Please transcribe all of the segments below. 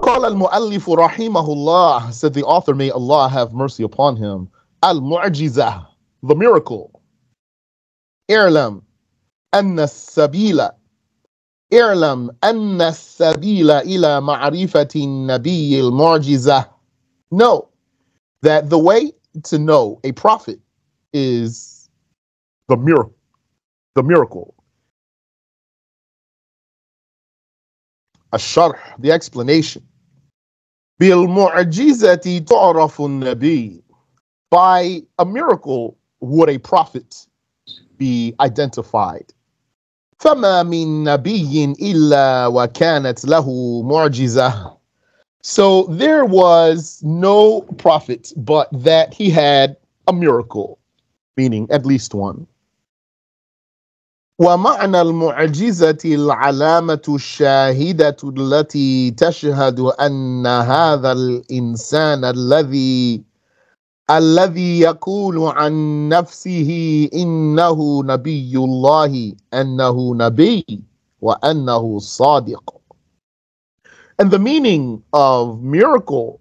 وقال المؤلف رحمه الله, said the author, may Allah have mercy upon him, al-mu'jizah, the miracle. اعلم أن السبيل اعلم أن السبيل إلى معرفة النبي المعجزة. Know that the way to know a prophet is the miracle. The miracle. Ash-SharH, the explanation. بِالْمُعْجِزَةِ تُعْرَفُ النَّبِيُّ. By a miracle would a prophet be identified. فَمَا مِن نَبِيٍّ إِلَّا وَكَانَتْ لَهُ مُعْجِزَةٌ. So there was no prophet but that he had a miracle, meaning at least one. ومعنى المعجزة العلامة الشاهدة التي تشهد أن هذا الإنسان الذي يقول عن نفسه إنه نبي الله أنه نبي وأنه صادق. And the meaning of miracle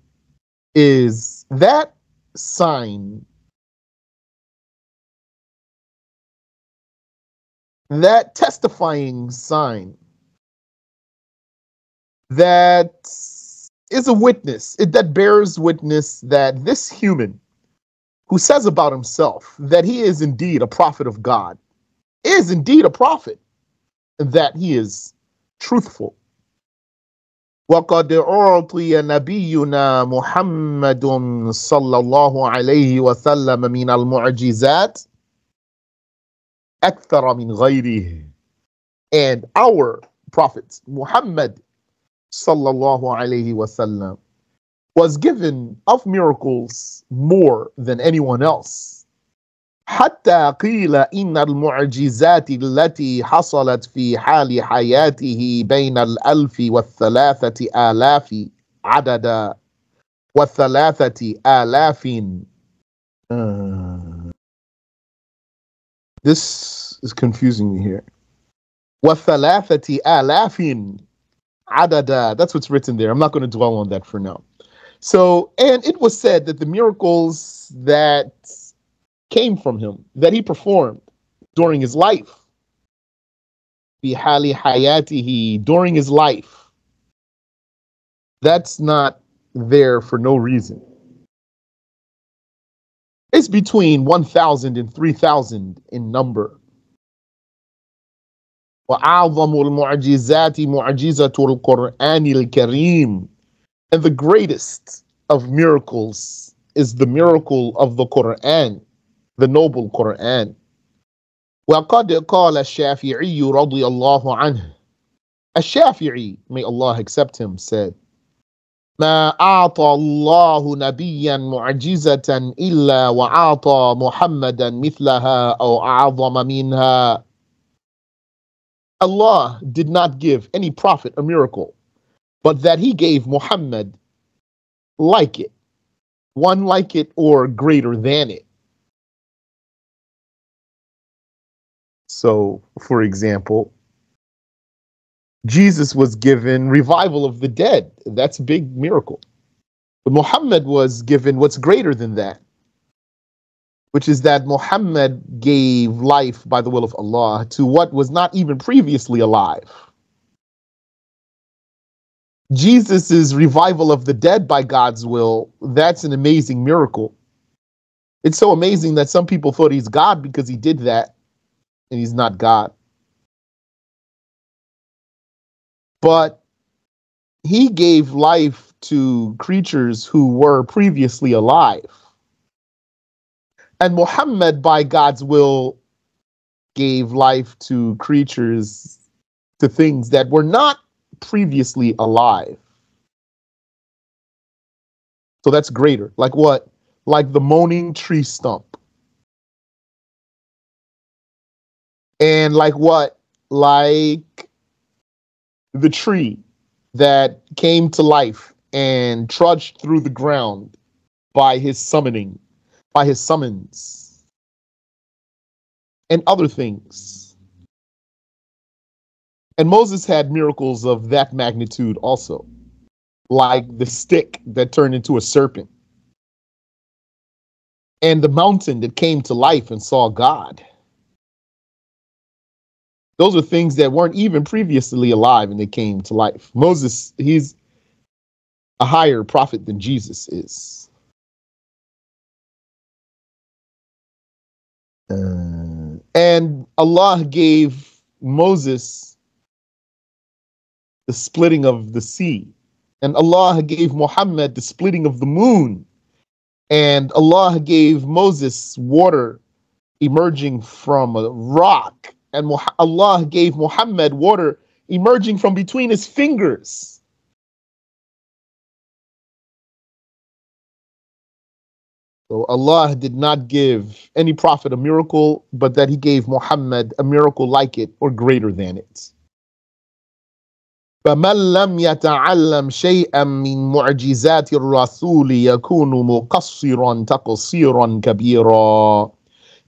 is that sign, that testifying sign that is a witness, that bears witness that this human who says about himself that he is indeed a prophet of God, is indeed a prophet, and that he is truthful. وَقَدْ أُعْطِيَ نَبِيُّنَا مُحَمَّدٌ صَلَّى اللَّهُ عَلَيْهِ وَسَلَّمَ مِنَ الْمُعْجِزَاتِ أَكْثَرَ مِنْ غَيْرِهِ. And our prophet Muhammad sallallahu alayhi wasallam was given of miracles more than anyone else. حتى قيل إن المعجزات التي حصلت في حال حياته بين 1,003,000 عددا و3,000. This is confusing me here. و3,000 عددا. That's what's written there. I'm not going to dwell on that for now. So, and it was said that the miracles that came from him, that he performed during his life, في حال حياته, during his life, that's not there for no reason. It's between 1,000 and 3,000 in number. وأعظم المعجزات معجزة القرآن الكريم. And the greatest of miracles is the miracle of the Quran, the noble Quran. وقد قال الشافعي رضي الله عنه. Ash-Shafi'i, may Allah accept him, said, ما أعطى الله نبيا معجزة إلا وأعطى محمدا مثلها أو أعظم منها. Allah did not give any prophet a miracle, but that he gave Muhammad like it, one like it or greater than it. So, for example, Jesus was given revival of the dead. That's a big miracle. But Muhammad was given what's greater than that, which is that Muhammad gave life by the will of Allah to what was not even previously alive. Jesus's revival of the dead by God's will, that's an amazing miracle. It's so amazing that some people thought he's God because he did that, and he's not God. But he gave life to creatures who were previously alive. And Muhammad, by God's will, gave life to creatures, to things that were not previously alive. So that's greater. Like what? Like the moaning tree stump. And like what? Like the tree that came to life and trudged through the ground by his summoning, by his summons, and other things. And Moses had miracles of that magnitude also. like the stick that turned into a serpent, and the mountain that came to life and saw God. Those are things that weren't even previously alive and they came to life. Moses, he's a higher prophet than Jesus is. And Allah gave Moses the splitting of the sea. And Allah gave Muhammad the splitting of the moon. And Allah gave Moses water emerging from a rock. And Allah gave Muhammad water emerging from between his fingers. So Allah did not give any prophet a miracle, but that he gave Muhammad a miracle like it or greater than it. فَمَنْ لَمْ يَتَعَلَّمْ شَيْئًا مِنْ مُعْجِزَاتِ الرَّسُولِ يَكُونُ مُقَصِّرًا تَقْصِيرًا كَبِيرًا.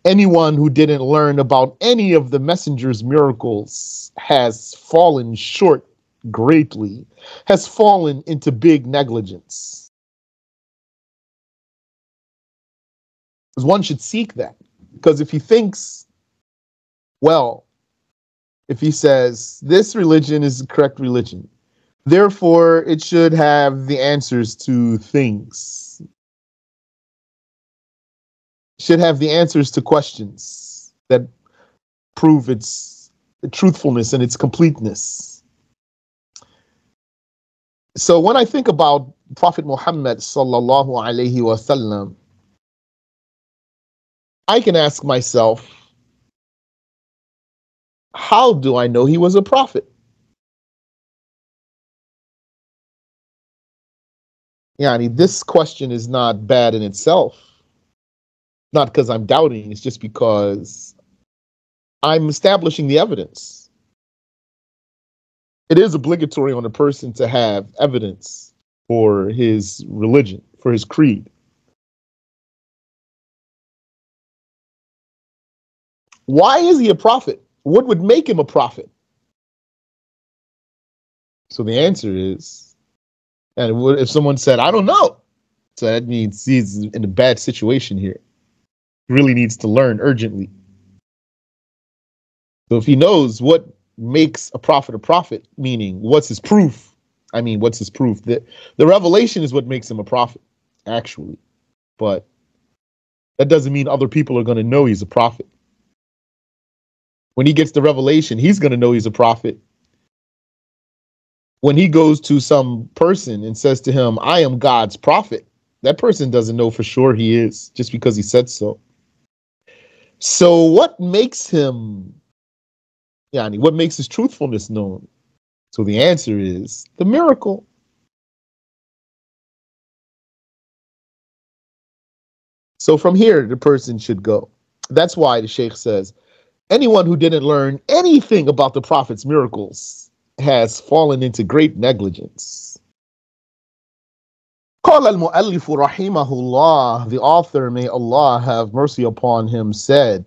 Anyone who didn't learn about any of the messenger's miracles has fallen short greatly, has fallen into big negligence. Because one should seek that. Because if he thinks, well, if he says, this religion is the correct religion, therefore it should have the answers to things, should have the answers to questions that prove its truthfulness and its completeness. So when I think about Prophet Muhammad sallallahu alaihi wasallam, I can ask myself, how do I know he was a prophet? Yani, this question is not bad in itself. Not because I'm doubting, it's just because I'm establishing the evidence. It is obligatory on a person to have evidence for his religion, for his creed. Why is he a prophet? What would make him a prophet? So the answer is, and if someone said, I don't know, so that means he's in a bad situation here. He really needs to learn urgently. So if he knows what makes a prophet, meaning what's his proof? I mean, what's his proof? The revelation is what makes him a prophet, actually. But that doesn't mean other people are going to know he's a prophet. When he gets the revelation, he's going to know he's a prophet. When he goes to some person and says to him, I am God's prophet, that person doesn't know for sure he is, just because he said so. So what makes him, what makes his truthfulness known? So the answer is the miracle. So from here, the person should go. That's why the Shaykh says, anyone who didn't learn anything about the Prophet's miracles has fallen into great negligence. قال المؤلف رحمه الله, the author, may Allah have mercy upon him, said,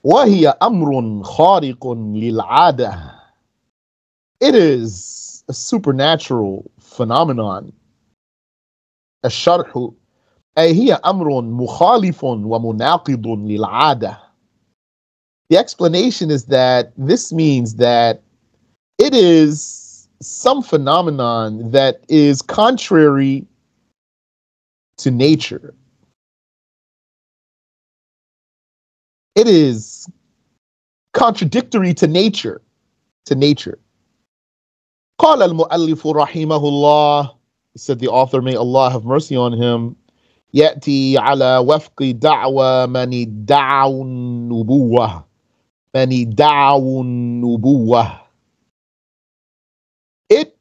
وهي أمر خارق للعادة. It is a supernatural phenomenon. الشرح أي هي أمر مخالف ومناقض للعادة. The explanation is that this means that it is some phenomenon that is contrary to nature. It is contradictory to nature. قال المؤلف رحمه الله, said the author, may Allah have mercy on him, يأتي على وفق دعوى من ادعوا النبوة. It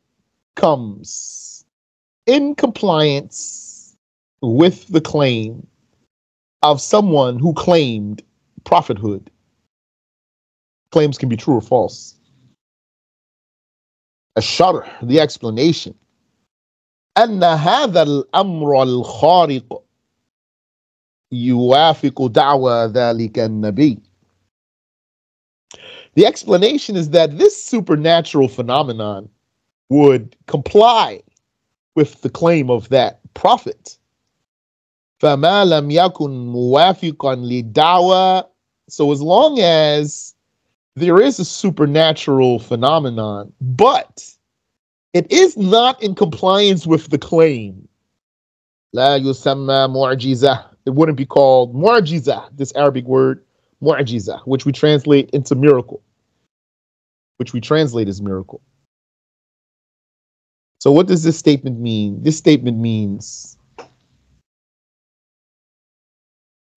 comes in compliance with the claim of someone who claimed prophethood. Claims can be true or false. Ash-SharH, the explanation. أن هذا الأمر الخارق يوافق دعوى ذلك النبي. The explanation is that this supernatural phenomenon would comply with the claim of that prophet. فَمَا لَمْ يَكُنْ مُوَافِقًا لِلدَّعْوَى. So as long as there is a supernatural phenomenon, but it is not in compliance with the claim, لَا يُسَمَّى مُعْجِزَةً. It wouldn't be called mu'jiza, this Arabic word, mu'jiza, which we translate into miracle, which we translate as miracle. So what does this statement mean? This statement means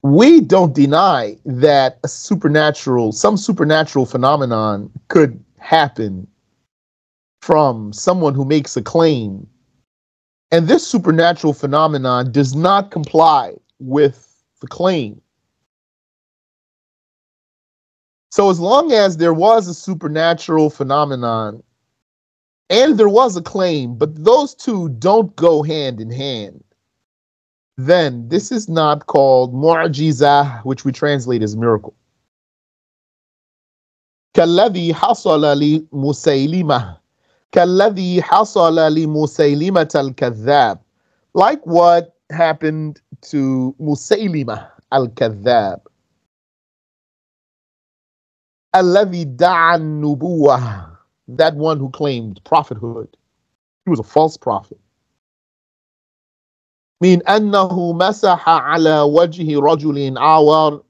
we don't deny that some supernatural phenomenon could happen from someone who makes a claim, and this supernatural phenomenon does not comply with the claim. So as long as there was a supernatural phenomenon and there was a claim, but those two don't go hand in hand, then this is not called mu'jiza, which we translate as miracle. كالذي حصل لمسيلمة كالذي حصل لمسيلمة الكذاب. Like what happened to Musaylimah al-Kadhab. الذي دعا النبوة. That one who claimed prophethood. He was a false prophet. من أنه مسح على وجه رجل أعور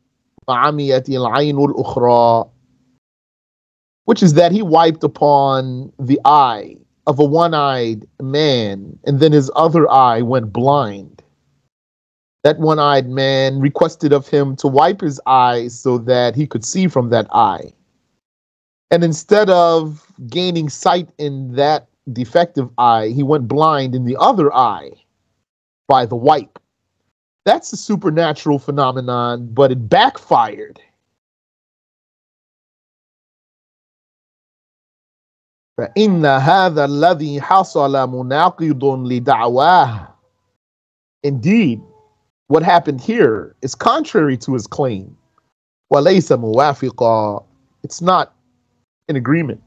فعميت العين الأخرى. Which is that he wiped upon the eye of a one-eyed man, and then his other eye went blind. That one-eyed man requested of him to wipe his eyes so that he could see from that eye. And instead of gaining sight in that defective eye, he went blind in the other eye by the wipe. That's a supernatural phenomenon, but it backfired. فإن هذا الذي حصل مناقض لدعواه. Indeed, what happened here is contrary to his claim. وليس موافقا. It's not in agreement.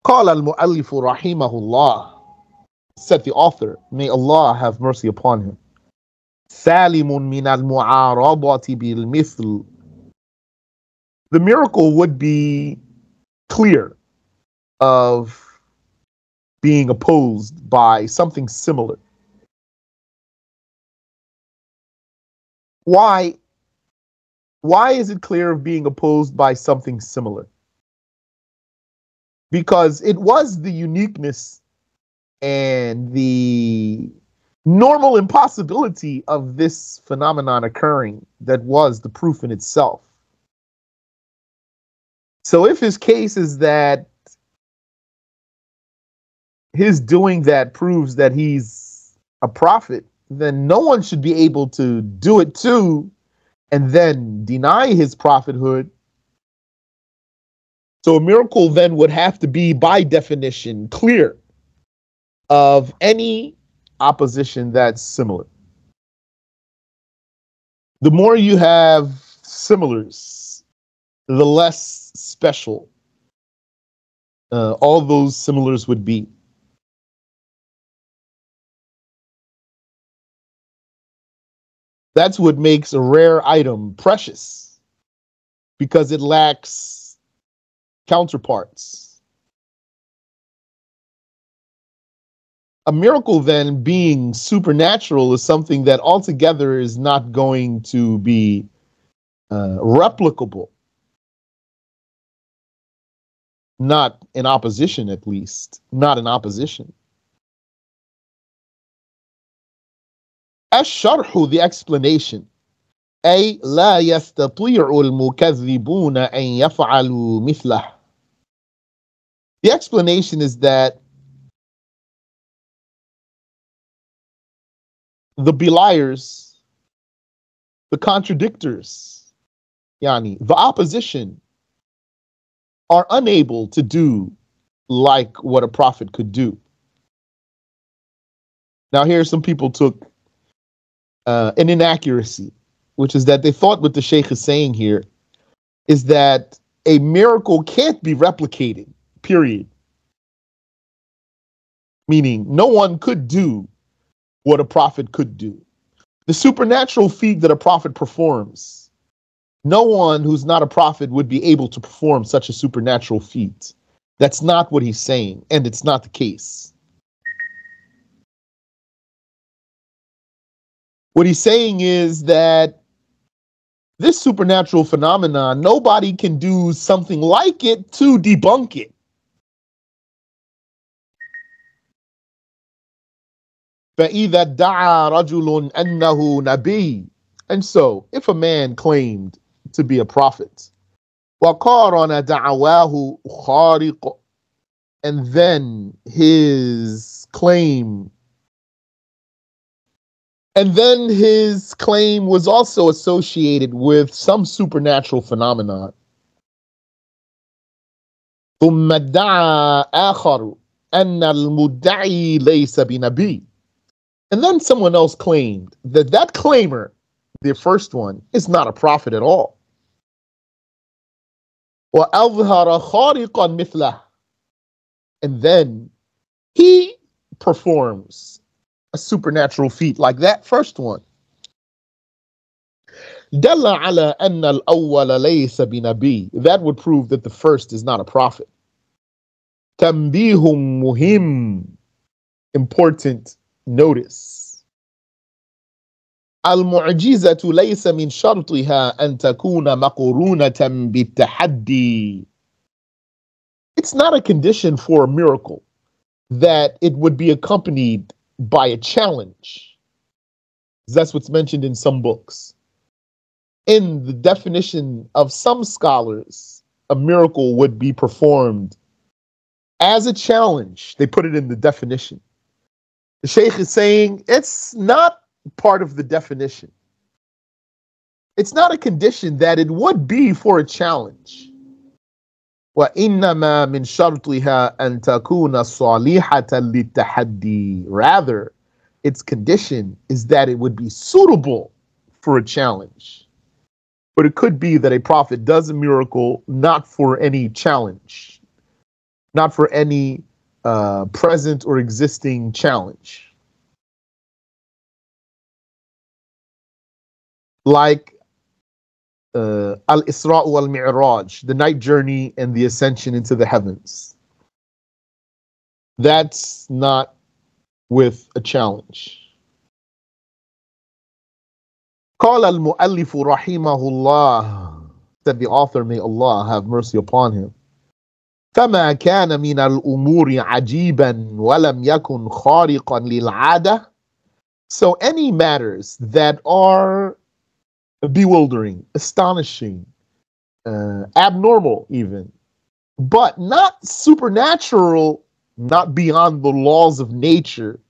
قال المؤلف رحمه الله. Said the author, may Allah have mercy upon him. سالم من المعارضة بالمثل. The miracle would be clear of being opposed by something similar. Why is it clear of being opposed by something similar? Because it was the uniqueness and the normal impossibility of this phenomenon occurring that was the proof in itself. So if his case is that his doing that proves that he's a prophet, then no one should be able to do it too and then deny his prophethood. So a miracle then would have to be, by definition, clear of any opposition that's similar. The more you have similars, the less special all those similars would be. That's what makes a rare item precious, because it lacks counterparts. A miracle, then, being supernatural, is something that altogether is not going to be replicable. Not in opposition, at least. Not in opposition. Ash-SharH, the explanation. أي لا يستطيع المكذبون أن يفعلوا مثله. The explanation is that the beliers, the contradictors, the opposition, are unable to do like what a prophet could do. Now here some people took an inaccuracy, which is that they thought what the Shaykh is saying here is that a miracle can't be replicated, period. meaning no one could do what a prophet could do. The supernatural feat that a prophet performs, no one who's not a prophet would be able to perform such a supernatural feat. That's not what he's saying, and it's not the case. What he's saying is that this supernatural phenomenon, nobody can do something like it to debunk it. فَإِذَا ادَّعَى رَجُلٌ أَنَّهُ نَبِيٌّ. And so, if a man claimed to be a prophet, وَقَارَنَ دَعَوَاهُ خَارِقٌ, and then his claim was also associated with some supernatural phenomenon. ثُمَّ ادَّعَى آخَرُ أَنَّ الْمُدَّعِي لَيْسَ بِنَبِيٍّ. And then someone else claimed that that claimer, the first one, is not a prophet at all. وَأَظْهَرَ خَارِقًا مِثْلَهُ. And then he performs a supernatural feat like that first one. دَلَّ عَلَى أَنَّ الْأَوَّلَ لَيْسَ بِنَبِيٍّ. That would prove that the first is not a prophet. تَنْبِيهٌ مُهِمٌ. Important notice. المعجزة ليس من شرطها أن تكون مقرونة بالتحدي. It's not a condition for a miracle that it would be accompanied by a challenge. That's what's mentioned in some books. In the definition of some scholars, a miracle would be performed as a challenge. They put it in the definition. The Shaykh is saying it's not part of the definition. It's not a condition that it would be for a challenge. وَإِنَّمَا مِنْ شَرْطِهَا أَن تَكُونَ صَالِحَةً لِلتَّحَدِّي. Rather, its condition is that it would be suitable for a challenge. But it could be that a prophet does a miracle not for any challenge, not for any present or existing challenge. Like Al-Isra Al-Mi'raj, the night journey and the ascension into the heavens. That's not with a challenge. قال المؤلف رحمه الله, said the author, may Allah have mercy upon him, فما كان من الأمور عجيبا ولم يكن خارقا للعادة. So any matters that are bewildering, astonishing, abnormal even, but not supernatural, not beyond the laws of nature,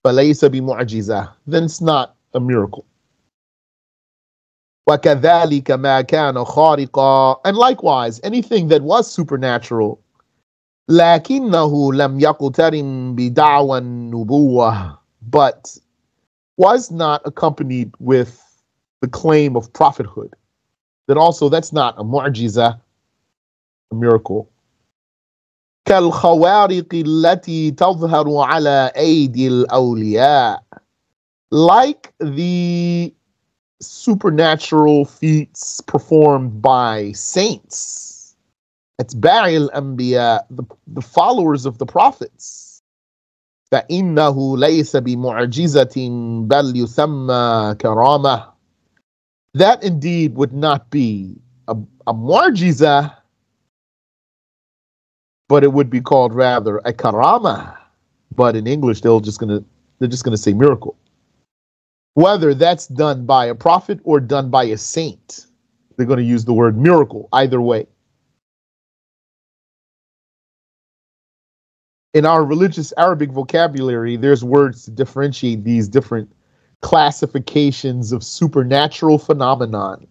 فليس بمعجزة, then it's not a miracle. وَكَذَلِكَ مَا كَانَ خَارِقًا. And likewise, anything that was supernatural, لَكِنَّهُ لَمْ يَقْتَرِنْ بِدَعْوَى النُّبُوَّةِ, but was not accompanied with the claim of prophethood. Then also that's not a mu'jiza, a miracle. كَالْخَوَارِقِ الَّتِي تَظْهَرُ عَلَى أَيْدِي الْأَوْلِيَاءِ. Like the supernatural feats performed by saints. It's Ba'il Anbiya, the followers of the prophets. فَإِنَّهُ لَيْسَ بِمُعْجِزَةٍ بَلْ يُسَمَّى كَرَامَةٍ. That indeed would not be a mu'jiza, but it would be called rather a karama. But in English, they're just gonna say miracle. Whether that's done by a prophet or done by a saint, they're going to use the word miracle either way. In our religious Arabic vocabulary, there's words to differentiate these different classifications of supernatural phenomenon.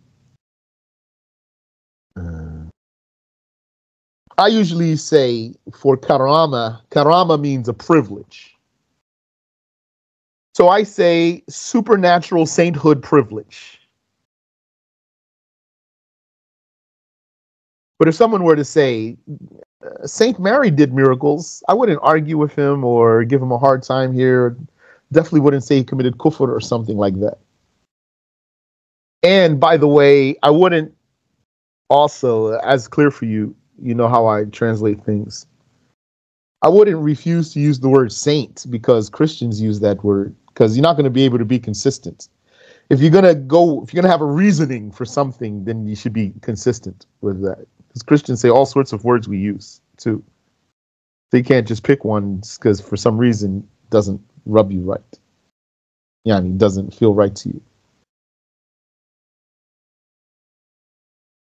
I usually say for karama means a privilege. So I say supernatural sainthood privilege. But if someone were to say Saint Mary did miracles. I wouldn't argue with him or give him a hard time here. Definitely wouldn't say he committed kufr or something like that. And by the way, I wouldn't also, as clear for you, you know how I translate things. I wouldn't refuse to use the word saint because Christians use that word, because you're not going to be able to be consistent. If you're going to have a reasoning for something, then you should be consistent with that. Because Christians say all sorts of words we use too. They can't just pick one because for some reason it doesn't rub you right. Yeah, it doesn't feel right to you.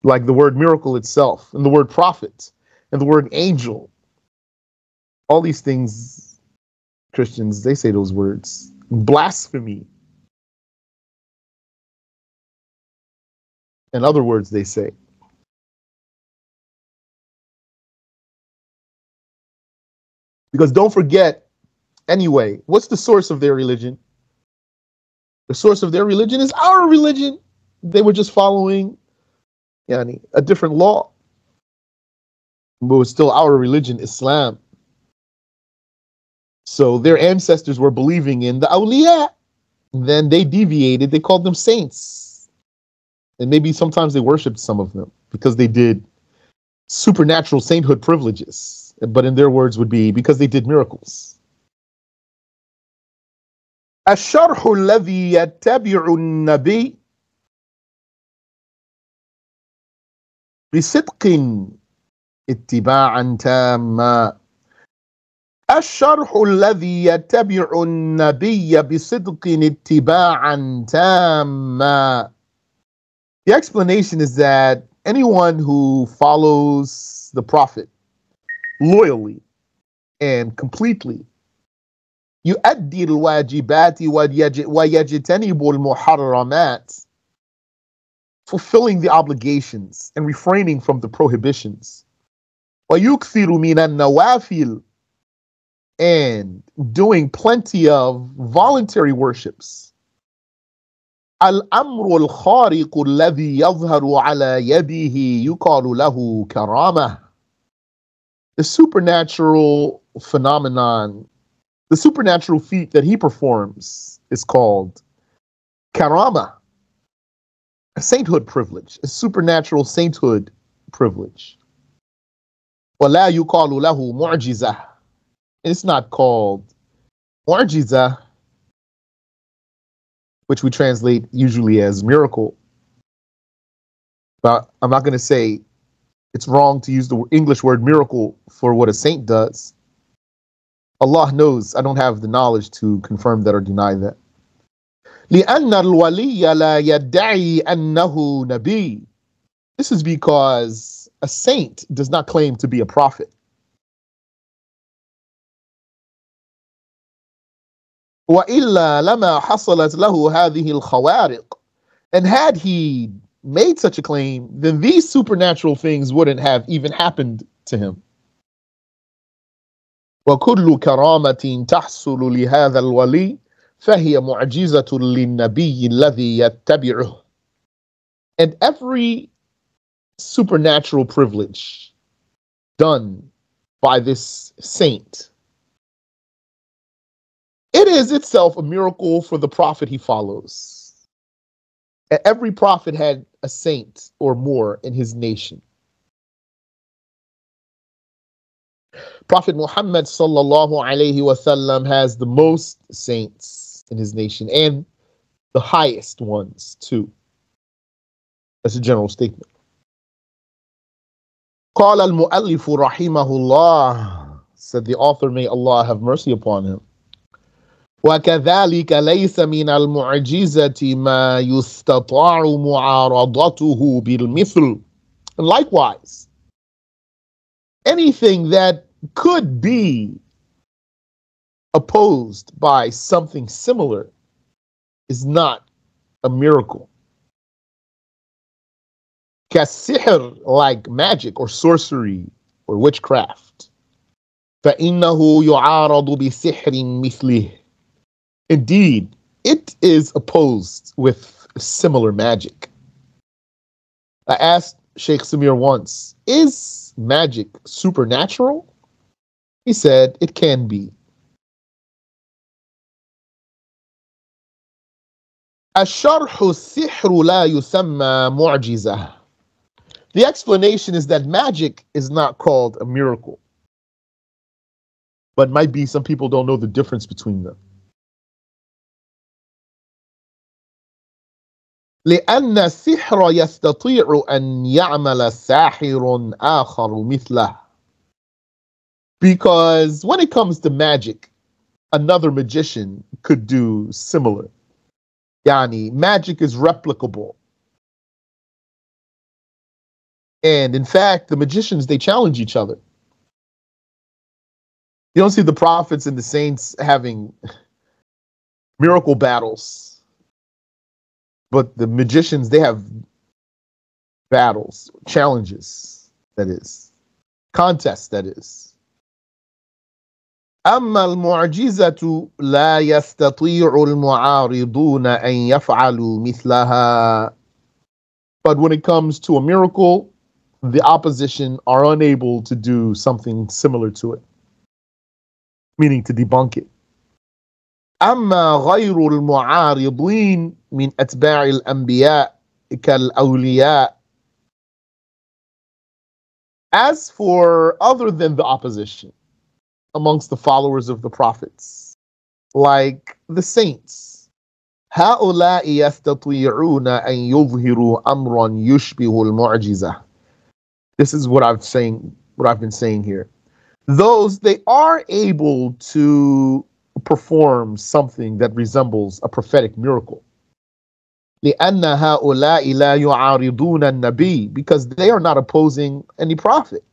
Like the word miracle itself, and the word prophet, and the word angel. All these things, Christians, they say those words. Blasphemy. And other words they say. Because don't forget, anyway, what's the source of their religion? The source of their religion is our religion. They were just following a different law. But it was still our religion, Islam. So their ancestors were believing in the awliya. Then they deviated. They called them saints. And maybe sometimes they worshipped some of them because they did supernatural sainthood privileges. But in their words would be because they did miracles. Ash-SharH الذي يتبع النبي بصدق اتباعا تاما. Ash-SharH الذي يتبع النبي بصدق اتباعا تاما. The explanation is that anyone who follows the Prophet loyally and completely, يؤدي الواجبات ويجتنب المحرمات, fulfilling the obligations and refraining from the prohibitions, ويكثر من النوافل, and doing plenty of voluntary worships. الأمر الخارق الذي يظهر على يده يقال له كرامة. The supernatural phenomenon, the supernatural feat that he performs is called karama, a sainthood privilege, a supernatural sainthood privilege. ولا يقال له معجزة. It's not called mu'jiza, which we translate usually as miracle. But I'm not going to say it's wrong to use the English word miracle for what a saint does. Allah knows. I don't have the knowledge to confirm that or deny that. لأن الولي لا يدعي أنه نبي. This is because a saint does not claim to be a prophet. وإلا لما حصلت له هذه الخوارق. And had he made such a claim, then these supernatural things wouldn't have even happened to him. وكل كرامة تحصل لهذا الولي فهي معجزة للنبي الذي يتبعه. And every supernatural privilege done by this saint, it is itself a miracle for the prophet he follows. Every prophet had a saint or more in his nation. Prophet Muhammad sallallahu alayhi wasallam has the most saints in his nation and the highest ones too. That's a general statement. قال المؤلف رحمه الله, said the author, may Allah have mercy upon him. وكذلك ليس من المعجزة ما يستطاع معارضته بالمثل. And likewise, anything that could be opposed by something similar is not a miracle. كالسحر, like magic or sorcery or witchcraft. فإنه يعارض بسحر مثله. Indeed, it is opposed with similar magic. I asked Sheikh Samir once, is magic supernatural? He said, it can be. Ash-SharH Al-Sihr la yusamma mu'jizah. The explanation is that magic is not called a miracle, but might be some people don't know the difference between them. لأن السحر يستطيع أن يعمل ساحر آخر مثله. Because when it comes to magic, another magician could do similar. Yani, magic is replicable. And in fact, the magicians, they challenge each other. You don't see the prophets and the saints having miracle battles, but the magicians, they have battles, challenges, that is, contests, that is. أما المعجزة لا يستطيع المعارضون أن يفعلوا مثلها. But when it comes to a miracle, the opposition are unable to do something similar to it, meaning to debunk it. أما غير المعارضين من أتباع الأنبياء كالأولياء. As for other than the opposition amongst the followers of the prophets, like the saints, هؤلاء يستطيعون أن يظهروا أمرا يشبه المعجزة. This is what I've been saying here. Those, they are able to perform something that resembles a prophetic miracle. لأن هؤلاء لا يعارضون النبي, because they are not opposing any prophet.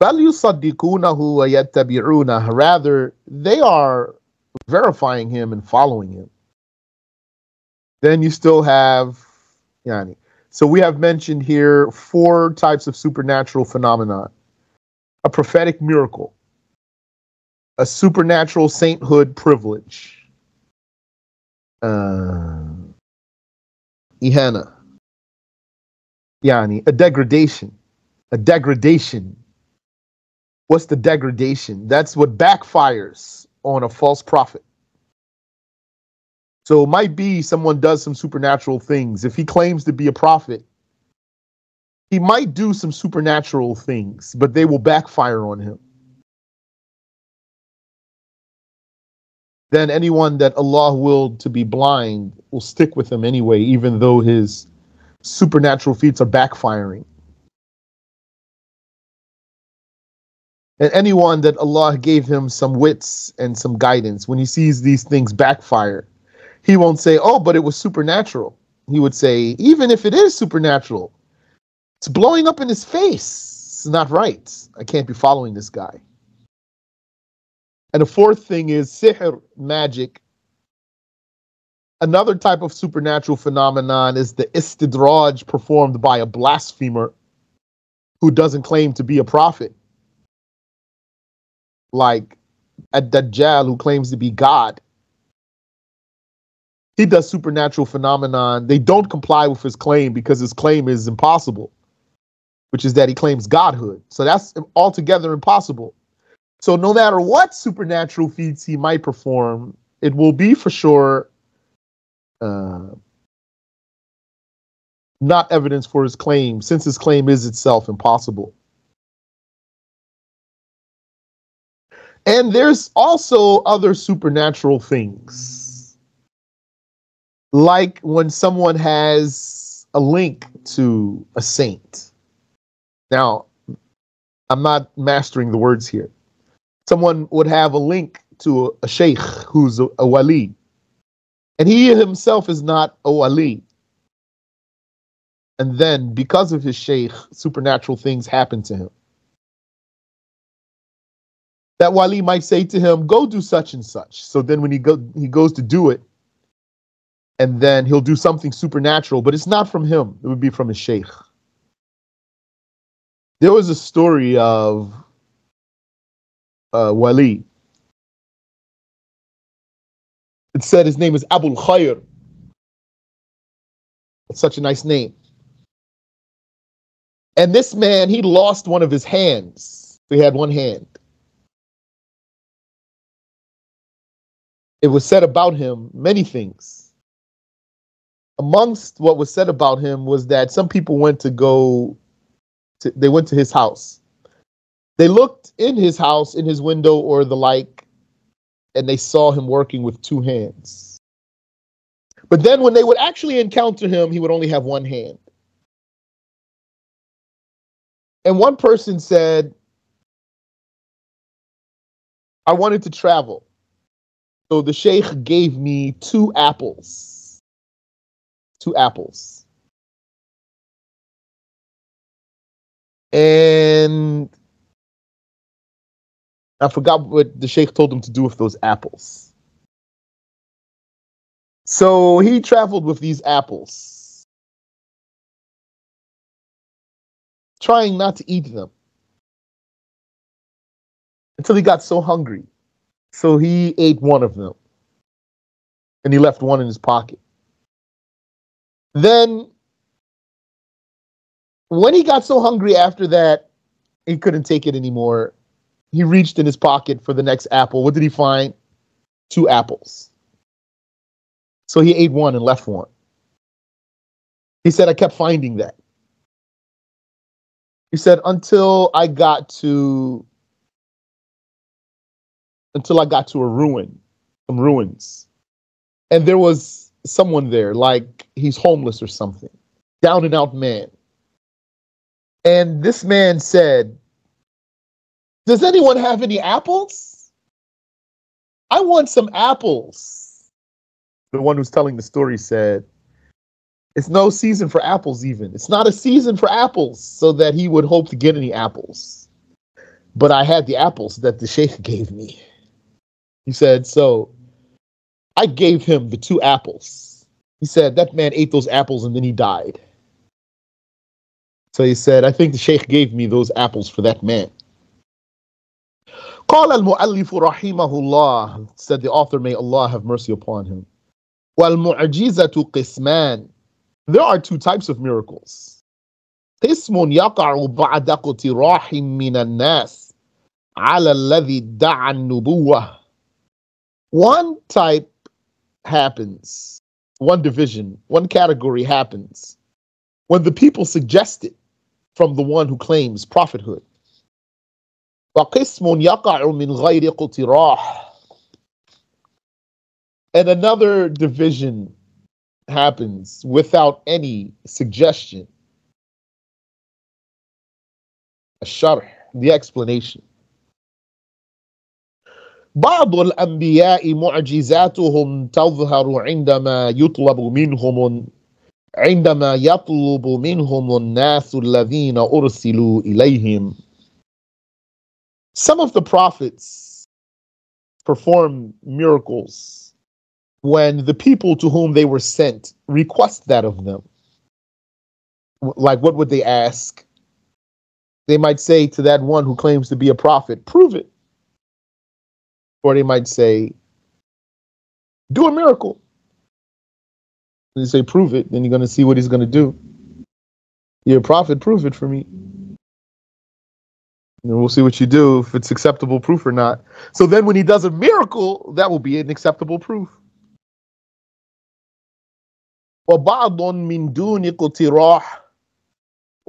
بل يصدقونه ويتبعونه, rather they are verifying him and following him. Then you still have yani. So we have mentioned here 4 types of supernatural phenomena: a prophetic miracle, a supernatural sainthood privilege, ihana, yani, a degradation. What's the degradation? That's what backfires on a false prophet. So it might be someone does some supernatural things. If he claims to be a prophet, he might do some supernatural things, but they will backfire on him. Then anyone that Allah willed to be blind will stick with him anyway, even though his supernatural feats are backfiring. And anyone that Allah gave him some wits and some guidance, when he sees these things backfire, he won't say, oh, but it was supernatural. He would say, even if it is supernatural, it's blowing up in his face. It's not right. I can't be following this guy. And the 4th thing is sihr, magic. Another type of supernatural phenomenon is the istidraj performed by a blasphemer who doesn't claim to be a prophet. Like Ad-Dajjal, who claims to be God. He does supernatural phenomenon. They don't comply with his claim because his claim is impossible, which is that he claims godhood. So that's altogether impossible. So no matter what supernatural feats he might perform, it will be for sure not evidence for his claim, since his claim is itself impossible. And there's also other supernatural things, like when someone has a link to a saint. Now, I'm not mastering the words here. Someone would have a link to a sheikh who's a wali, and he himself is not a wali. And then, because of his sheikh, supernatural things happen to him. That wali might say to him, go do such and such. So then when he goes to do it, and then he'll do something supernatural, but it's not from him. It would be from his sheikh. There was a story of wali. It said his name is Abul Khair. It's such a nice name. And this man, he lost one of his hands. He had one hand. It was said about him many things. Amongst what was said about him was that some people went to his house. They looked in his house, in his window or the like, and they saw him working with two hands. But then when they would actually encounter him, he would only have one hand. And one person said, I wanted to travel. So the Shaykh gave me two apples. Two apples. And I forgot what the Shaykh told him to do with those apples. So he traveled with these apples, trying not to eat them, until he got so hungry. So he ate one of them, and he left one in his pocket. Then, when he got so hungry after that, he couldn't take it anymore. He reached in his pocket for the next apple. What did he find? Two apples. So he ate one and left one. He said, I kept finding that. He said, until I got to a ruin, some ruins. And there was someone there, like he's homeless or something, down and out man. And this man said, does anyone have any apples? I want some apples. The one who's telling the story said, it's no season for apples even. It's not a season for apples, so that he would hope to get any apples. But I had the apples that the Shaykh gave me. He said, so I gave him the two apples. He said, that man ate those apples and then he died. So he said, I think the Shaykh gave me those apples for that man. قال المؤلف رحمه الله, said the author, may Allah have mercy upon him. وَالْمُعْجِزَةُ قِسْمَانِ, there are two types of miracles. قِسْمٌ يَقَعُ بَعْدَ اقْتِرَاحٍ مِّنَ النَّاسِ عَلَى الَّذِي ادَّعَى النُّبُوَّةَ. One type happens, one division, one category happens when the people suggest it from the one who claims prophethood. وَقِسْمٌ يَقَعُ مِنْ غَيْرِ اقْتِرَاحٍ. And another division happens without any suggestion. As-SharH, the explanation. بعض الأنبياء معجزاتهم تظهر عندما يطلب منهم الناس الذين أرسلوا إليهم. Some of the prophets perform miracles when the people to whom they were sent request that of them. Like, what would they ask? They might say to that one who claims to be a prophet, prove it. Or they might say, do a miracle. And they say, prove it. Then you're going to see what he's going to do. You're a prophet, prove it for me. And we'll see what you do, if it's acceptable proof or not. So then when he does a miracle, that will be an acceptable proof. وَبَعْضٌ مِّن دُونِ اقْتِرَاحٍ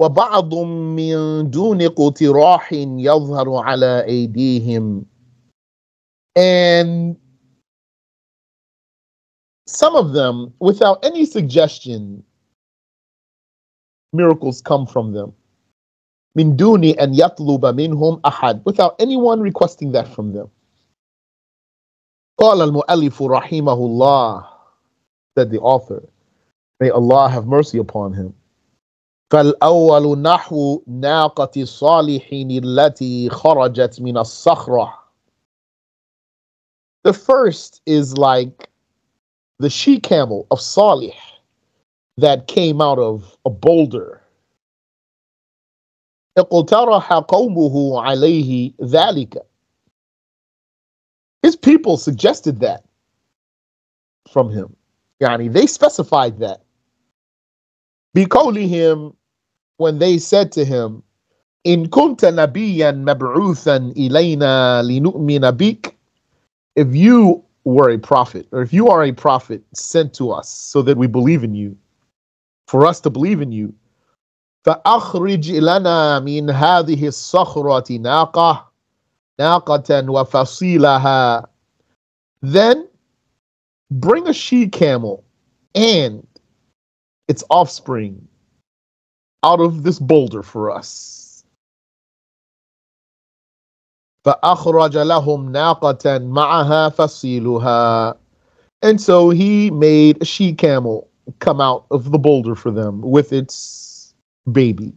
وَبَعْضٌ مِّن دُونِ اقْتِرَاحٍ يَظْهَرُ عَلَى أَيْدِيهِمْ. And some of them, without any suggestion, miracles come from them. Min duni an yatluba minhum ahad, without anyone requesting that from them. قال المؤلف رحمه الله, said the author, may Allah have mercy upon him. فالأول نحو ناقة صالح التي خرجت من الصخرة. The first is like the she-camel of Salih that came out of a boulder. اقترح قومه عليه ذلك. His people suggested that from him. Yani, they specified that. بقولهم when they said to him, In kunta nabiyan mab'uthan ilayna linu'mina bik, if you were a prophet, or if you are a prophet sent to us so that we believe in you, for us to believe in you, فَأَخْرِجْ لَنَا مِنْ هَذِهِ الصَّخْرَةِ نَاقَةً وَفَصِيلَهَا, then bring a she-camel and its offspring out of this boulder for us. فَأَخْرَجَ لَهُمْ نَاقَةً مَعَهَا فَصِيلُهَا, and so he made a she-camel come out of the boulder for them with its baby.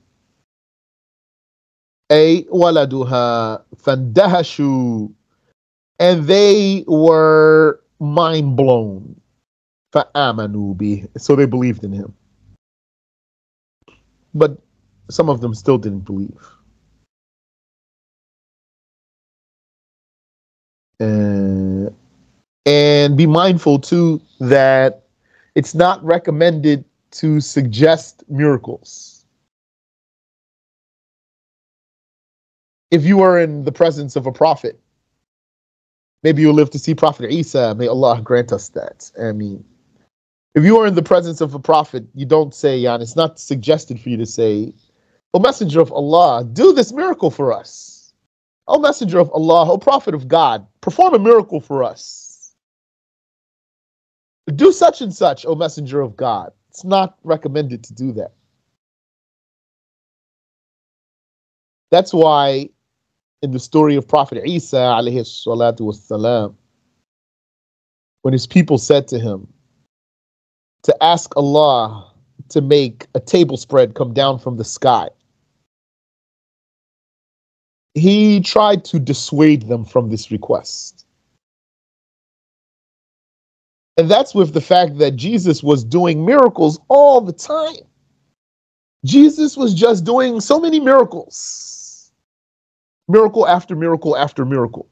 أي ولدها فاندهشوا, and they were mind blown. فآمنوا به, so they believed in him. But some of them still didn't believe. And be mindful too that it's not recommended to suggest miracles. If you are in the presence of a prophet, maybe you'll live to see Prophet Isa, may Allah grant us that. I mean, if you are in the presence of a prophet, you don't say, and it's not suggested for you to say, O Messenger of Allah, do this miracle for us. O Messenger of Allah, O Prophet of God, perform a miracle for us. Do such and such, O Messenger of God. It's not recommended to do that. That's why in the story of Prophet Isa, alayhi salatu wassalam, when his people said to him to ask Allah to make a table spread come down from the sky, he tried to dissuade them from this request. And that's with the fact that Jesus was doing miracles all the time. Jesus was just doing so many miracles. Miracle after miracle after miracle.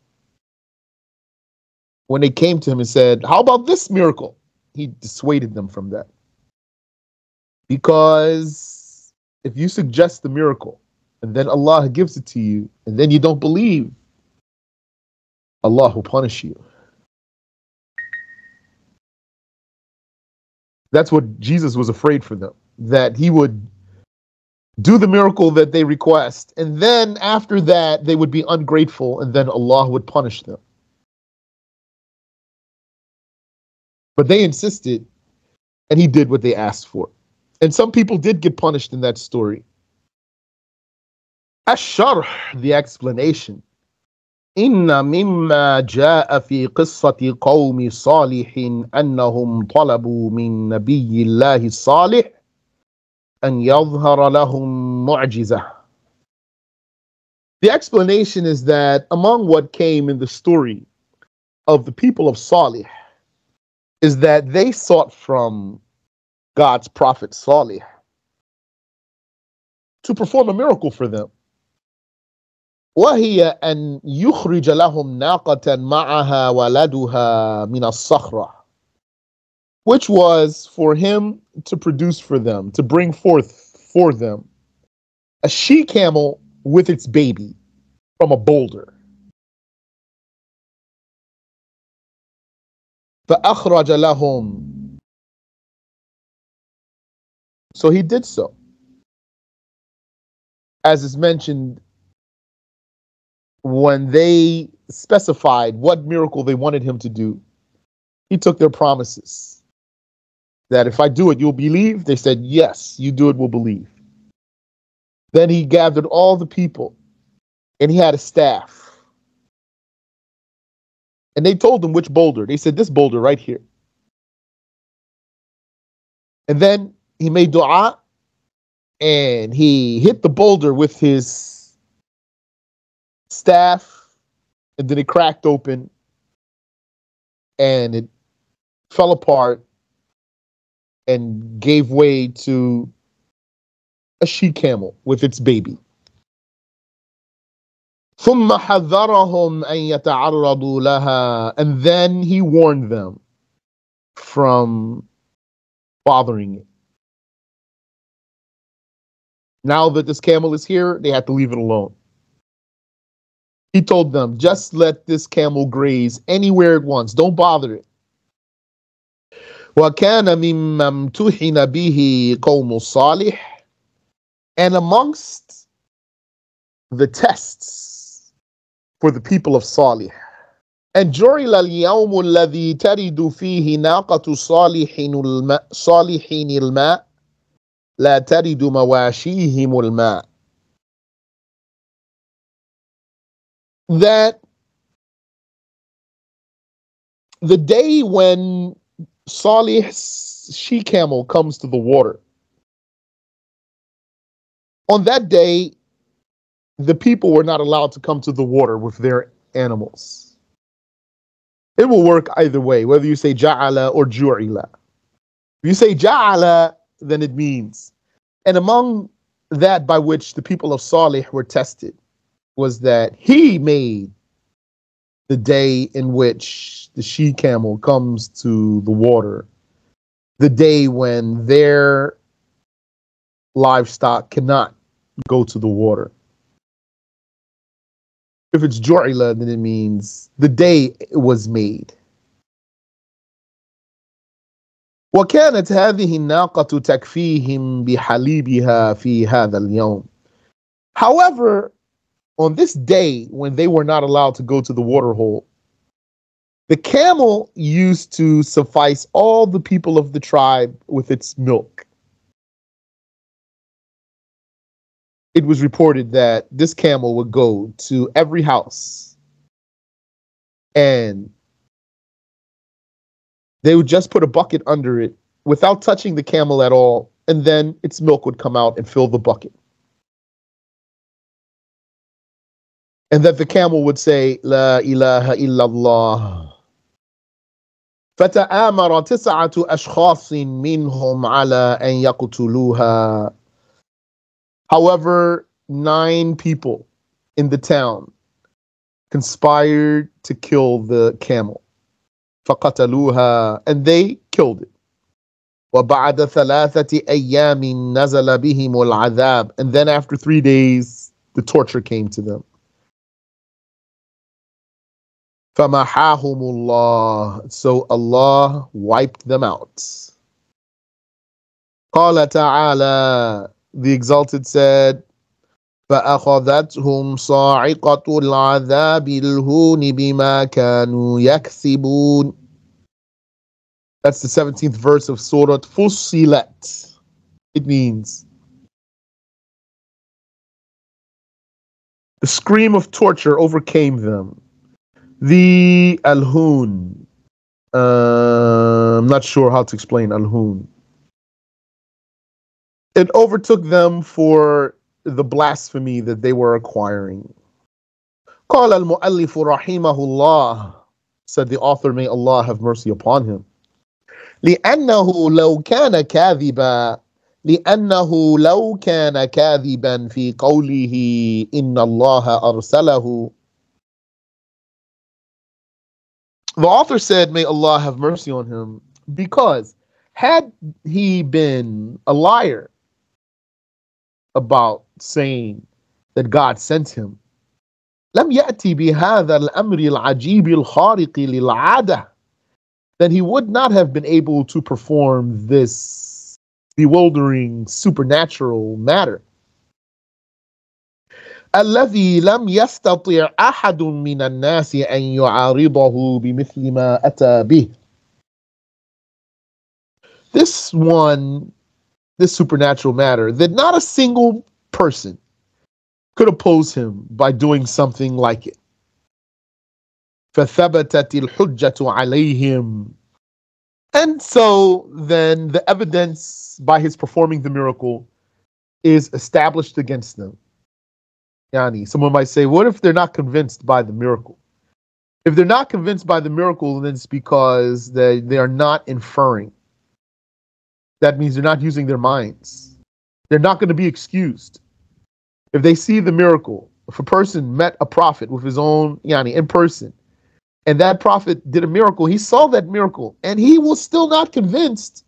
When they came to him and said, how about this miracle? He dissuaded them from that. Because if you suggest the miracle and then Allah gives it to you and then you don't believe, Allah will punish you. That's what Jesus was afraid for them, that he would do the miracle that they request, and then after that they would be ungrateful, and then Allah would punish them. But they insisted, and he did what they asked for. And some people did get punished in that story. Ash-SharH, the explanation. إن مما جاء في قصة قوم صالح أنهم طلبوا من نبي الله الصالح أن يظهر لهم معجزة. The explanation is that among what came in the story of the people of Salih is that they sought from God's prophet Salih to perform a miracle for them. وهي أن يخرج لهم ناقة معها ولدها من الصخرة, which was for him to produce for them, to bring forth for them, a she-camel with its baby from a boulder. فأخرج لهم, so he did so. As is mentioned, when they specified what miracle they wanted him to do, he took their promises. That if I do it, you'll believe? They said, yes, you do it, we'll believe. Then he gathered all the people, and he had a staff. And they told him which boulder. They said, this boulder right here. And then he made dua, and he hit the boulder with his staff, and then it cracked open, and it fell apart and gave way to a she-camel with its baby. ثم حذرهم أن يتعرضوا لها, and then he warned them from bothering it. Now that this camel is here, they had to leave it alone. He told them, just let this camel graze anywhere it wants. Don't bother it. وَكَانَ مِمَّا امْتُحِنَ بِهِ قَوْمُ الصَّالِحِ. And amongst the tests for the people of Salih, and جُعِلَ الْيَوْمُ الَّذِي تَرِدُ فِيهِ نَاقَةُ صَالِحِينِ الْمَاءِ لَا تَرِدُ مَوَاشِيهِمُ الْمَاءِ. That the day when Salih's she-camel comes to the water, on that day, the people were not allowed to come to the water with their animals. It will work either way, whether you say ja'ala or ju'ila. If you say ja'ala, then it means. And among that by which the people of Salih were tested was that he made the day in which the she-camel comes to the water, the day when their livestock cannot go to the water. If it's ju'ila, then it means the day it was made. وَكَانَتْ هَذِهِ النَّاقَةُ تَكْفِيهِمْ بِحَلِيبِهَا فِي هَذَا الْيَوْمِ. However, on this day when they were not allowed to go to the water hole, the camel used to suffice all the people of the tribe with its milk. It was reported that this camel would go to every house and they would just put a bucket under it without touching the camel at all, and then its milk would come out and fill the bucket. And that the camel would say, La ilaha illallah. فَتَآمَرَ تِسْعَةُ أَشْخَاصٍ مِّنْهُمْ عَلَىٰ أَنْ يَقْتُلُوهَا. However, 9 people in the town conspired to kill the camel. فَقَتَلُوهَا. And they killed it. وَبَعْدَ ثَلَاثَةِ أَيَّامٍ نَزَلَ بِهِمُ الْعَذَابِ. And then after 3 days, the torture came to them. فَمَحَاهُمُ اللَّهُ. So Allah wiped them out. قَالَ تَعَالَى. The Exalted said, فَأَخَذَتْهُمْ صَاعِقَةُ الْعَذَابِ الْهُونِ بِمَا كَانُوا يَكْسِبُونَ. That's the 17th verse of Surah Fussilat. It means the scream of torture overcame them. The Al-Hun. I'm not sure how to explain Al-Hun. It overtook them for the blasphemy that they were acquiring. قال المؤلف رحمه الله. Said the author, may Allah have mercy upon him. لأنه لو كان كاذبا في قوله إن الله أرسله. The author said, may Allah have mercy on him, because had he been a liar about saying that God sent him, لم يأتي بهذا الأمر العجيب الخارق للعادة. Then he would not have been able to perform this bewildering supernatural matter. الذي لم يستطع أحد من الناس أن يعارضه بمثل ما أتى به. This supernatural matter that not a single person could oppose him by doing something like it. فَثَبَتَتِ الْحُجَّةُ عَلَيْهِمْ. And so then the evidence by his performing the miracle is established against them. Yani, someone might say, what if they're not convinced by the miracle? If they're not convinced by the miracle, then it's because they are not inferring. That means they're not using their minds. They're not going to be excused. If they see the miracle, if a person met a prophet with his own, in person, and that prophet did a miracle, he saw that miracle, and he was still not convinced,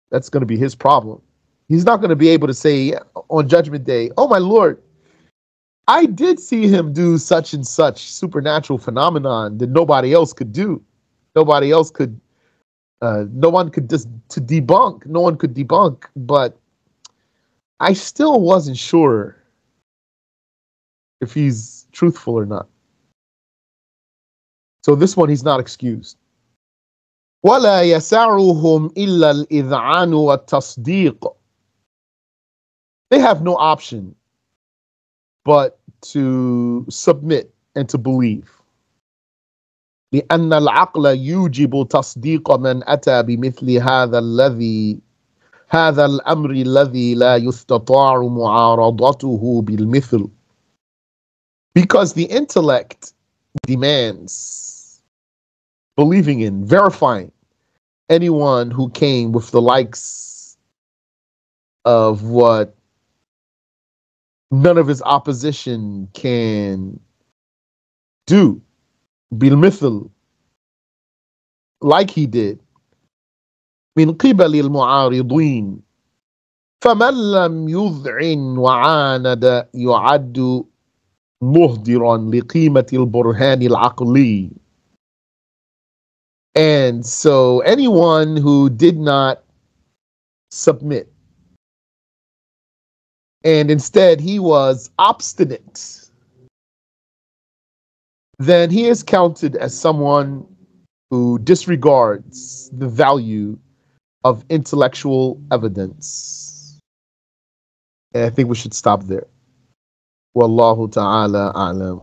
that's going to be his problem. He's not going to be able to say on Judgment Day, oh my Lord, I did see him do such and such supernatural phenomenon that nobody else could do. Nobody else could, no one could just to debunk. No one could debunk, but I still wasn't sure if he's truthful or not. So this one, he's not excused. وَلَا يَسَعُهُمْ إِلَّا الْإِذْعَانُ وَالتَّصْدِيقُ. They have no option but to submit and to believe. لأن العقل يوجب تصديق من أتى بمثل هذا الأمر الذي لا يستطاع معارضته بالمثل. Because the intellect demands believing in, verifying anyone who came with the likes of what none of his opposition can do, بالمثل, like he did, من قبل المعارضين. فمن لم يذعن وعاند يعد مهدرا لقيمة البرهان العقلي. And so anyone who did not submit and instead he was obstinate, then he is counted as someone who disregards the value of intellectual evidence. And I think we should stop there. Wallahu ta'ala a'lam.